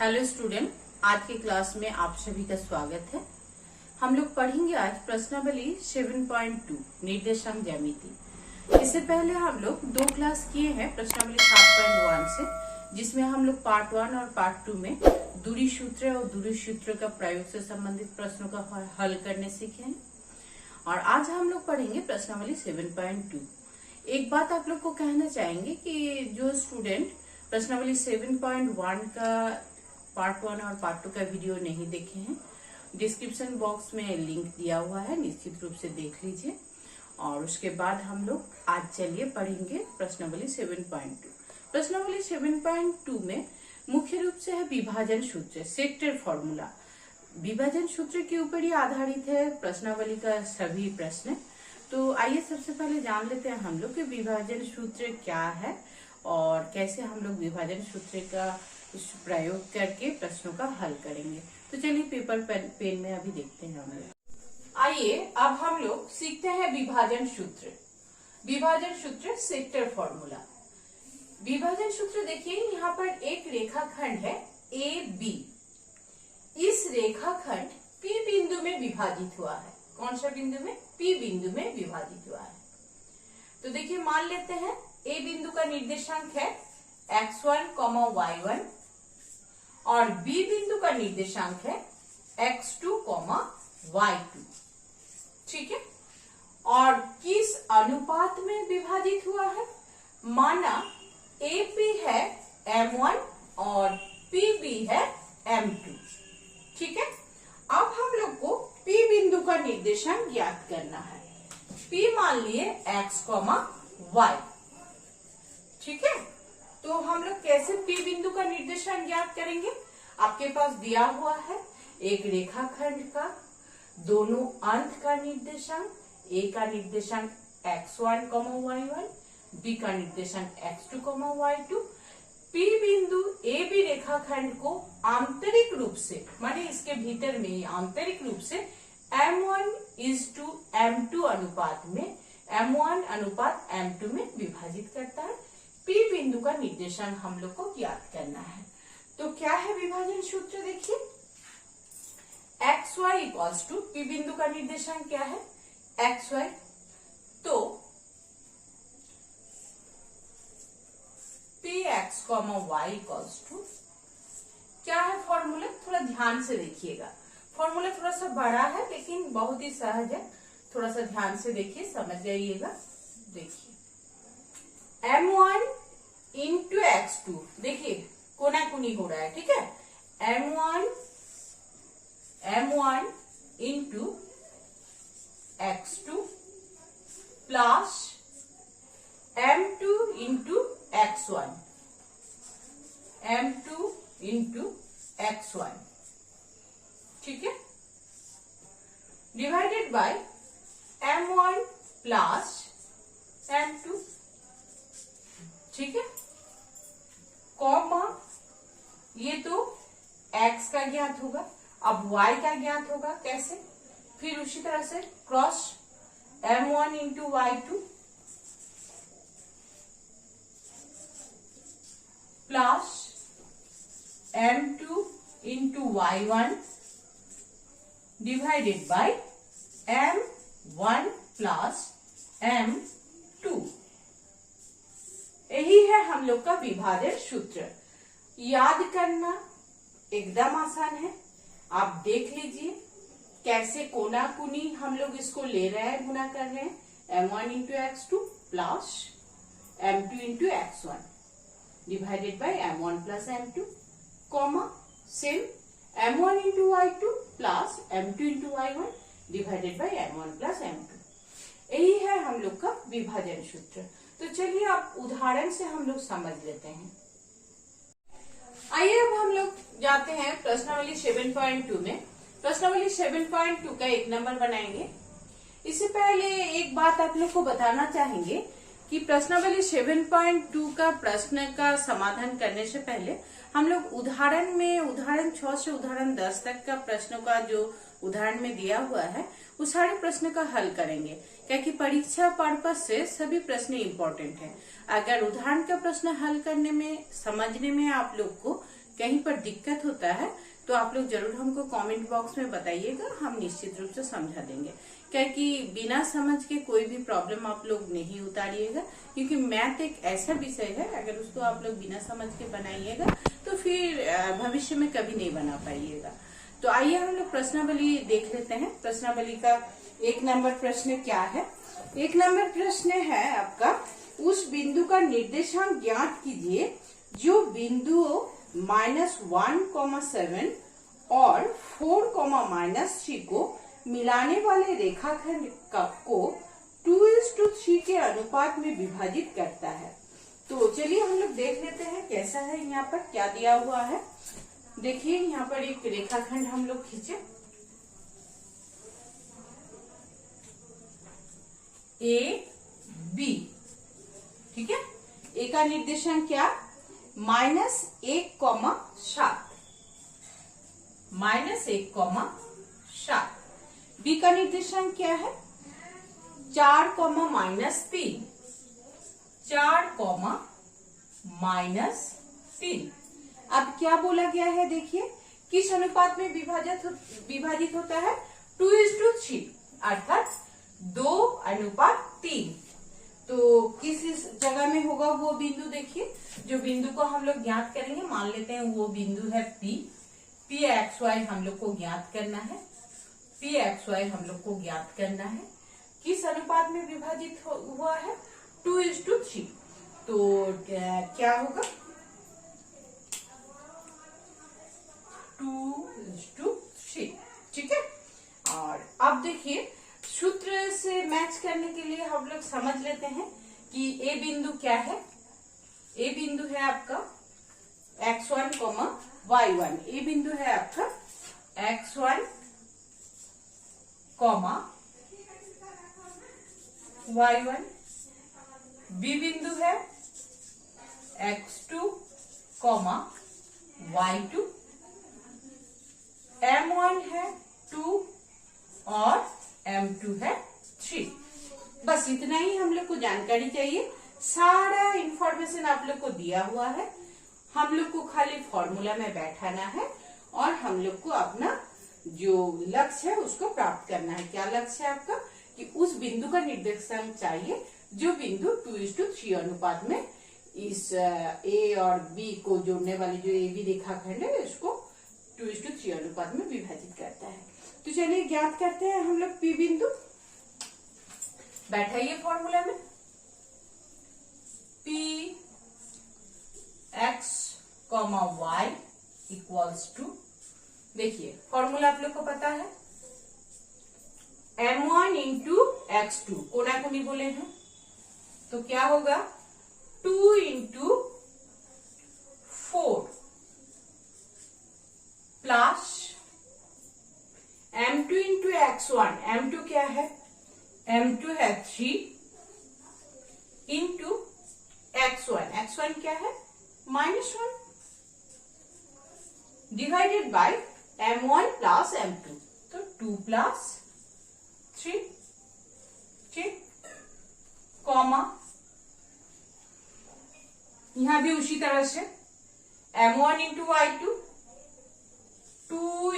Hello student, आज की class में आप सभी का स्वागत है। हम लोग पढ़ेंगे आज प्रश्नावली 7.2 निर्देशांक ज्यामिति। इससे पहले हम लोग 2 क्लास किए हैं प्रश्नावली 7.1 से, जिसमें हम लोग पार्ट 1 और पार्ट 2 में दूरी सूत्र और दूरी सूत्र का प्रयोग से संबंधित प्रश्नों का हल करने सीखे हैं। और आज हम लोग पढ़ेंगे प्रश्नावली 7.2। एक बात आप लोग को कहना चाहेंगे कि जो स्टूडेंट प्रश्नावली 7.1 का पार्ट 1 और पार्ट 2 का वीडियो नहीं देखे हैं, डिस्क्रिप्शन बॉक्स में लिंक दिया हुआ है, निश्चित रूप से देख लीजिए। और उसके बाद हम लोग आज चलिए पढ़ेंगे प्रश्नावली 7.2। प्रश्नावली 7.2 में मुख्य रूप से है विभाजन सूत्र, सेक्टर फॉर्मूला। विभाजन सूत्र के ऊपर ही आधारित है प्रश्नावली का सभी प्रश्न। तो आइए सबसे पहले जान लेते हैं हम लोग कि विभाजन सूत्र क्या है और कैसे हम लोग विभाजन सूत्र का प्रयोग करके प्रश्नों का हल करेंगे। तो चलिए पेपर पेन में अभी देखते हैं हम लोग। आइए अब हम लोग सीखते हैं विभाजन सूत्र। विभाजन सूत्र सेक्टर फॉर्मूला। विभाजन सूत्र देखिए, यहाँ पर एक रेखाखंड है ए बी। इस रेखाखंड P बिंदु में विभाजित हुआ है। कौन सा बिंदु में? P बिंदु में विभाजित हुआ है। तो देखिए मान लेते हैं A बिंदु का निर्देशांक है x1, y1 और B बिंदु का निर्देशांक है x2, y2। ठीक है। और किस अनुपात में विभाजित हुआ है? माना AP है m1 और PB है m2। ठीक है। अब हम लोग को P बिंदु का निर्देशांक ज्ञात करना है। P मान लिए x, y। ठीक है। तो हम लोग कैसे P बिंदु का निर्देशांक ज्ञात करेंगे? आपके पास दिया हुआ है एक रेखाखंड का दोनों अंत का निर्देशांक। A का निर्देशांक x1, y1, B का निर्देशांक x2, y2। P बिंदु AB रेखाखंड को आंतरिक रूप से, माने इसके भीतर में ही आंतरिक रूप से m1:m2 अनुपात में m1 अनुपात m2 में विभाजित करता है। P बिंदु का निर्देशांक हम लोग को ज्ञात करना है। तो क्या है विभाजन सूत्र? देखिए xy इक्वल्स टू P बिंदु का निर्देशांक क्या है? xy। तो px, y इक्वल्स टू क्या है फॉर्मूला? थोड़ा ध्यान से देखिएगा। फॉर्मूला थोड़ा सा बड़ा है लेकिन बहुत ही सहज है। थोड़ा सा ध्यान से देखिए, समझ जाइएगा। देखिए m1 इंटू x2, देखिए कोना कुनी हो रहा है। ठीक है। m1 into x2 plus m2 into x1, m2 into x1। ठीक है। Divided by m1 plus m2। ठीक है। कॉमा, ये तो x का ज्ञात होगा, अब y का ज्ञात होगा। कैसे? फिर उसी तरह से cross m1 into y2 plus m2 into y1 divided by m1 plus m2। यही है हम लोग का विभाजन सूत्र। याद करना एकदम आसान है। आप देख लीजिए कैसे कोना कुनी हम लोग इसको ले रहे हैं, गुना कर रहे हैं। m1 into x2 plus m2 into x1 divided by m1 plus m2, comma same m1 into y2 plus m2 into y1 divided by m1 plus m2। यही है हम लोग का विभाजन सूत्र। तो चलिए आप उदाहरण से हम लोग समझ लेते हैं। आइए अब हम लोग जाते हैं प्रश्नावली 7.2 में। प्रश्नावली 7.2 का 1 नंबर बनाएंगे। इससे पहले एक बात आप लोग को बताना चाहेंगे कि प्रश्नावली 7.2 का प्रश्न का समाधान करने से पहले हम लोग उदाहरण 6 से उदाहरण 10 तक का प्रश्नों का जो उदाहरण में दिया हुआ है उस सारे प्रश्न का हल करेंगे, क्योंकि परीक्षा पर्पज से सभी प्रश्न इम्पोर्टेंट है। अगर उदाहरण का प्रश्न हल करने में, समझने में आप लोग को कहीं पर दिक्कत होता है तो आप लोग जरूर हमको कमेंट बॉक्स में बताइएगा, हम निश्चित रूप से समझा देंगे। क्या कि बिना समझ के कोई भी प्रॉब्लम आप लोग नहीं उतारिएगा, क्योंकि मैथ एक ऐसा विषय है, अगर उसको आप लोग बिना समझ के बनाइएगा तो फिर भविष्य में कभी नहीं बना पाइएगा। तो आइए हम लोग प्रश्नावली देख लेते हैं। प्रश्नावली का 1 नंबर प्रश्न क्या है। 1 नंबर प्रश्न है आपका, उस बिंदु का निर्देशांक ज्ञात कीजिए जो बिंदुओं -1,7 और 4,-3 को मिलाने वाले रेखाखंड को 2:3 के अनुपात में विभाजित करता है। तो चलिए हम लोग देख लेते हैं कैसा है, यहाँ पर क्या दिया हुआ है। देखिए यहाँ पर एक रेखाखंड हम लोग खींचे, AB, ठीक है। ए का निर्देशांक क्या, -1,7, -1,7। बी का निर्देशांक क्या है, 4, -3, 4, अब क्या बोला गया है, देखिए किस अनुपात में विभाजित होता है, 2:3, अर्थात 2:3। तो किस जगह में होगा वो बिंदु, देखिए जो बिंदु को हम लोग ज्ञात करेंगे, मान लेते हैं वो बिंदु है P x y हम लोग को ज्ञात करना है, P x y हम लोग को ज्ञात करना है। किस अनुपात में विभाजित हुआ है, 2:3। तो क्या होगा, 2:3, ठीक है। और अब देखिए सूत्र से मैच करने के लिए हम लोग समझ लेते हैं कि ए बिंदु क्या है। ए बिंदु है आपका x1, y1। ए बिंदु है आपका x1, y1। बी बिंदु है x2, y2। M1 है 2 और M2 है 3। बस इतना ही हम लोग को जानकारी चाहिए, सारा इंफॉर्मेशन आप लोग को दिया हुआ है। हम लोग को खाली फॉर्मूला में बैठाना है और हम लोग को अपना जो लक्ष्य है उसको प्राप्त करना है। क्या लक्ष्य है आपका, कि उस बिंदु का निर्देशांक चाहिए जो बिंदु 2:3 अनुपात में इस ए और बी को जोड़ने वाली जो ए बी रेखाखंड है उसको 2:3 अनुपात में विभाजित करता है। तो चलिए ज्ञात करते हैं हम लोग पी बिंदु। बैठाइए फॉर्मूला में, P x, y = देखिए फॉर्मूला आप लोग को पता है, M1 × x2, कोणाकुनी बोले हैं, तो क्या होगा 2 × 4 प्लस M2 × x1। M2 क्या है, M2 है 3 इंटू x1। x1 क्या है, -1, divided by M1 plus M2, तो 2 + 3, ठीक, कॉमा यहां भी उसी तरह से M1 × y2, 2 ×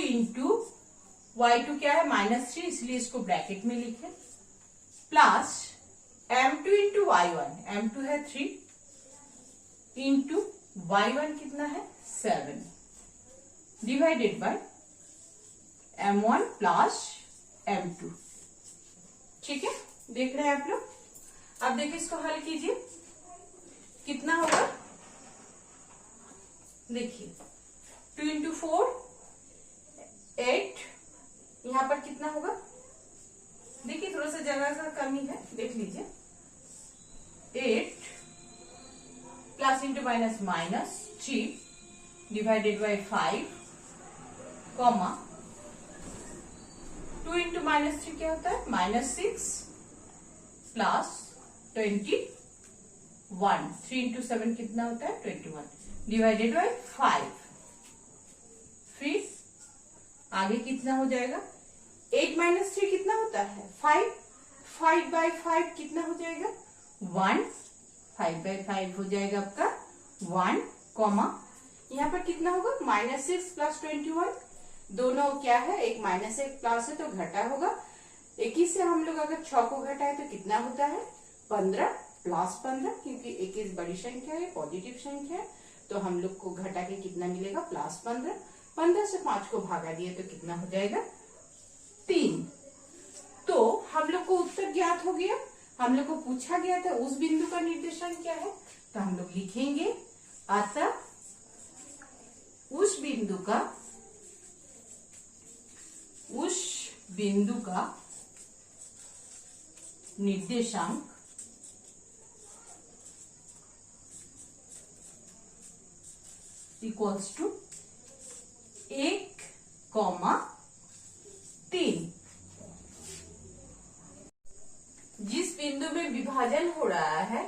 y2 क्या है, -3, इसलिए इसको ब्रैकेट में लिखे, प्लस M2 × y1। M2 है 3 इंटू y1 कितना है, 7, divided by M1 plus M2, ठीक है। देख रहे हैं आप लोग। अब देखिए इसको हल कीजिए, कितना होगा, देखिए 2 × 4 8, यहां पर कितना होगा, देखिए थोड़ा सा जगह का कमी है, देख लीजिए, 8 plus into minus 3 divided by 5, comma 2 × -3 क्या होता है, -6 प्लस 21, 3 × 7 कितना होता है, 21, डिवाइडेड बाय 5। फिर आगे कितना हो जाएगा, 8 - 3 कितना होता है, 5, 5/5 कितना हो जाएगा, 1, 5/5 हो जाएगा आपका 1, कॉमा यहाँ पर कितना होगा, -6 + 21, दोनों क्या है, एक माइनस एक प्लस है तो घटा होगा। 21 से हम लोग अगर 6 को घटाए तो कितना होता है, 15 + 15, क्योंकि 21 बड़ी संख्या है, पॉजिटिव संख्या है, तो हम लोग को घटा के कितना मिलेगा, +15। 15 से 5 को भागा दिए तो कितना हो जाएगा, 3। तो हम लोग को उत्तर ज्ञात हो गया। हम लोग को पूछा गया था उस बिंदु का निर्देशांक क्या है, तो हम लोग लिखेंगे अतः उस बिंदु का निर्देशांक इक्वल्स टू 1,3। जिस बिंदु में विभाजन हो रहा है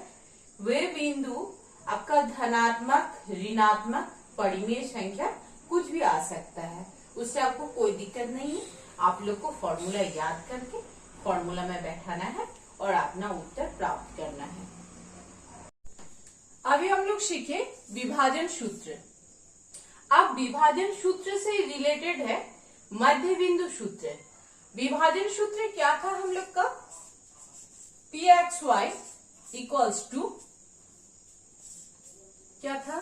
वे बिंदु आपका धनात्मक, ऋणात्मक, परिमेय संख्या कुछ भी आ सकता है, उससे आपको कोई दिक्कत नहीं है। आप लोग को फॉर्मूला याद करके फॉर्मूला में बैठाना है और अपना उत्तर प्राप्त करना है। अभी हम लोग सीखे विभाजन सूत्र। अब विभाजन सूत्र से रिलेटेड है मध्य बिंदु सूत्र। विभाजन सूत्र क्या था हम लोग का, Pxy इक्वल्स टू क्या था,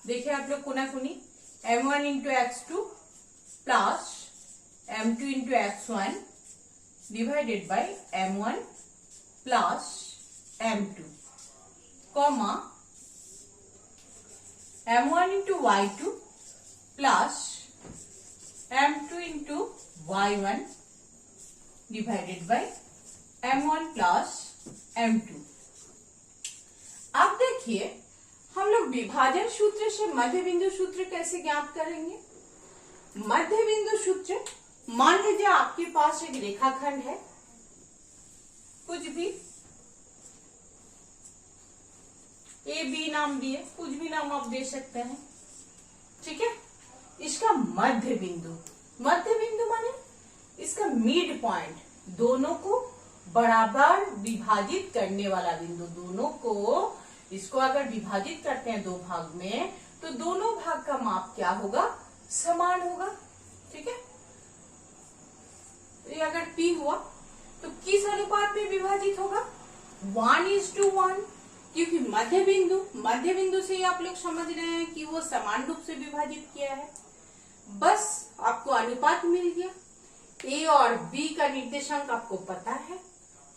देखिए आप लोग कोना-कोनी, m1 into x2 plus m2 into x1 divided by m1 plus m2 comma m1 into y2 plus m2 into y1 divided by m1 plus m2। अब देखिए हम लोग विभाजन सूत्र से मध्य बिंदु सूत्र कैसे ज्ञात करेंगे। मध्य बिंदु सूत्र, मान लीजिए आपके पास एक रेखाखंड है, कुछ भी ए बी नाम दिए, कुछ भी नाम आप दे सकते हैं, ठीक है। इसका मध्य बिंदु माने इसका मिड पॉइंट, दोनों को बराबर विभाजित करने वाला बिंदु, दोनों को, इसको अगर विभाजित करते हैं दो भाग में तो दोनों भाग का माप क्या होगा, समान होगा, ठीक है। ये अगर P हुआ तो किस अनुपात में विभाजित होगा, 1:1, क्योंकि मध्य बिंदु से आप लोग समझ रहे हैं कि वो समान रूप से विभाजित किया है। बस आपको अनुपात मिल गया। ए और बी का निर्देशांक आपको पता है,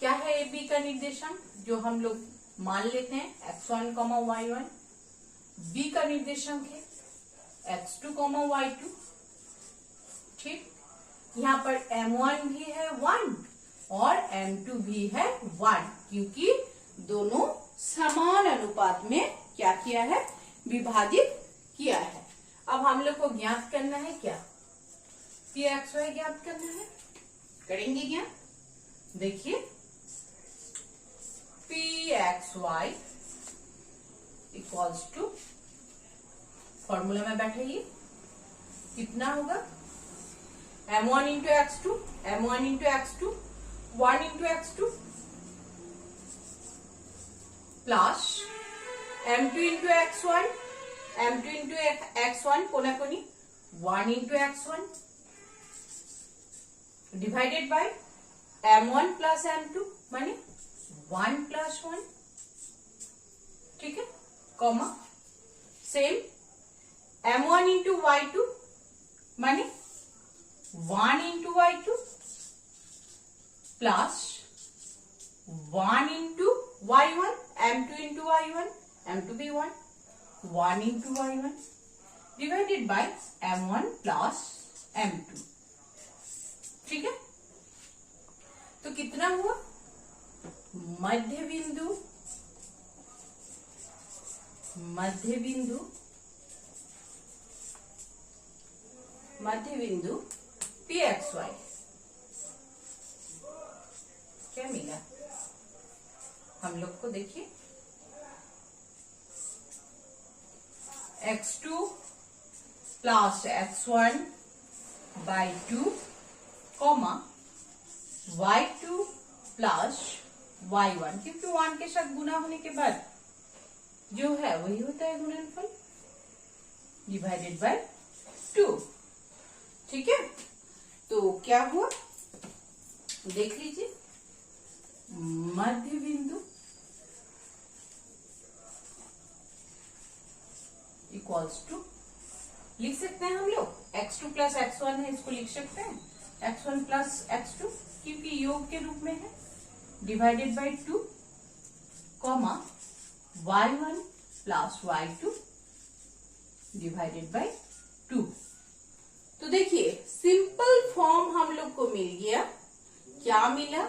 क्या है ए बी का निर्देशांक, जो हम लोग मान लेते हैं x1, y1। बी का निर्देशांक है x2, y2, ठीक। यहाँ पर m1 भी है 1 और m2 भी है 1, क्योंकि दोनों समान अनुपात में क्या किया है, विभाजित किया है। अब हम लोग को ज्ञात करना है क्या, Pxy ज्ञात करना है, करेंगे क्या, देखिए Pxy इक्वल्स टू, फॉर्मूला में बैठेगी, कितना होगा, m1 into x2, 1 into x2 plus m2 into x1 कोना-कोनी 1 into x1 divided by m1 plus m2 माने 1 प्लस 1, ठीक है, comma same m1 into y2 माने 1 into y2 plus 1 into y1, m2 into y1, m2 भी 1 into y1 divided by m1 plus m2, ठीक है। तो कितना हुआ, मध्य बिंदु Pxy क्या मिला हम लोग को, देखिए x2 plus x1 by 2 comma y2 plus y1, क्योंकि 1 के साथ गुना होने के बाद जो है वही होता है गुणनफल, डिवाइडेड बाय 2। ठीक है, तो क्या हुआ देख लीजिए, मध्य बिंदु इक्वल्स टू, लिख सकते हैं हम लोग x2 प्लस x1 है, इसको लिख सकते हैं x1 प्लस x2 क्योंकि योग के रूप में है, divided by 2 comma y1 plus y2 divided by 2। तो देखिए सिंपल फॉर्म हम लोग को मिल गया। क्या मिला,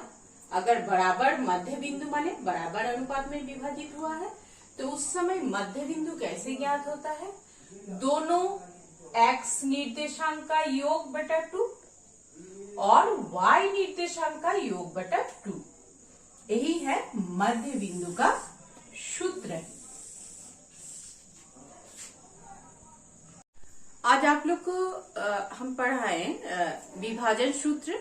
अगर बराबर मध्य बिंदु माने बराबर अनुपात में विभाजित हुआ है तो उस समय मध्य बिंदु कैसे ज्ञात होता है, दोनों x निर्देशांक का योग बटा 2 और y निर्देशांक का योग बटा 2, यही है मध्य बिंदु का सूत्र। आज आप लोग को हम पढ़ाए विभाजन सूत्र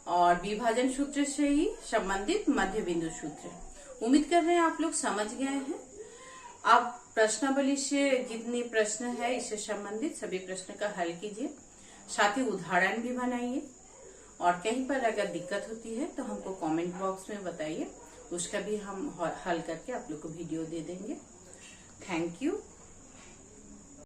और विभाजन सूत्र से ही संबंधित मध्य बिंदु सूत्र। उम्मीद कर रहे हैं आप लोग समझ गए हैं। आप प्रश्नावली से जितने प्रश्न है इससे संबंधित सभी प्रश्न का हल कीजिए, साथ ही उदाहरण भी बनाइए और कहीं पर अगर दिक्कत होती है तो हमको कमेंट बॉक्स में बताइए, उसका भी हम हल करके आप लोग को वीडियो दे देंगे। Thank you.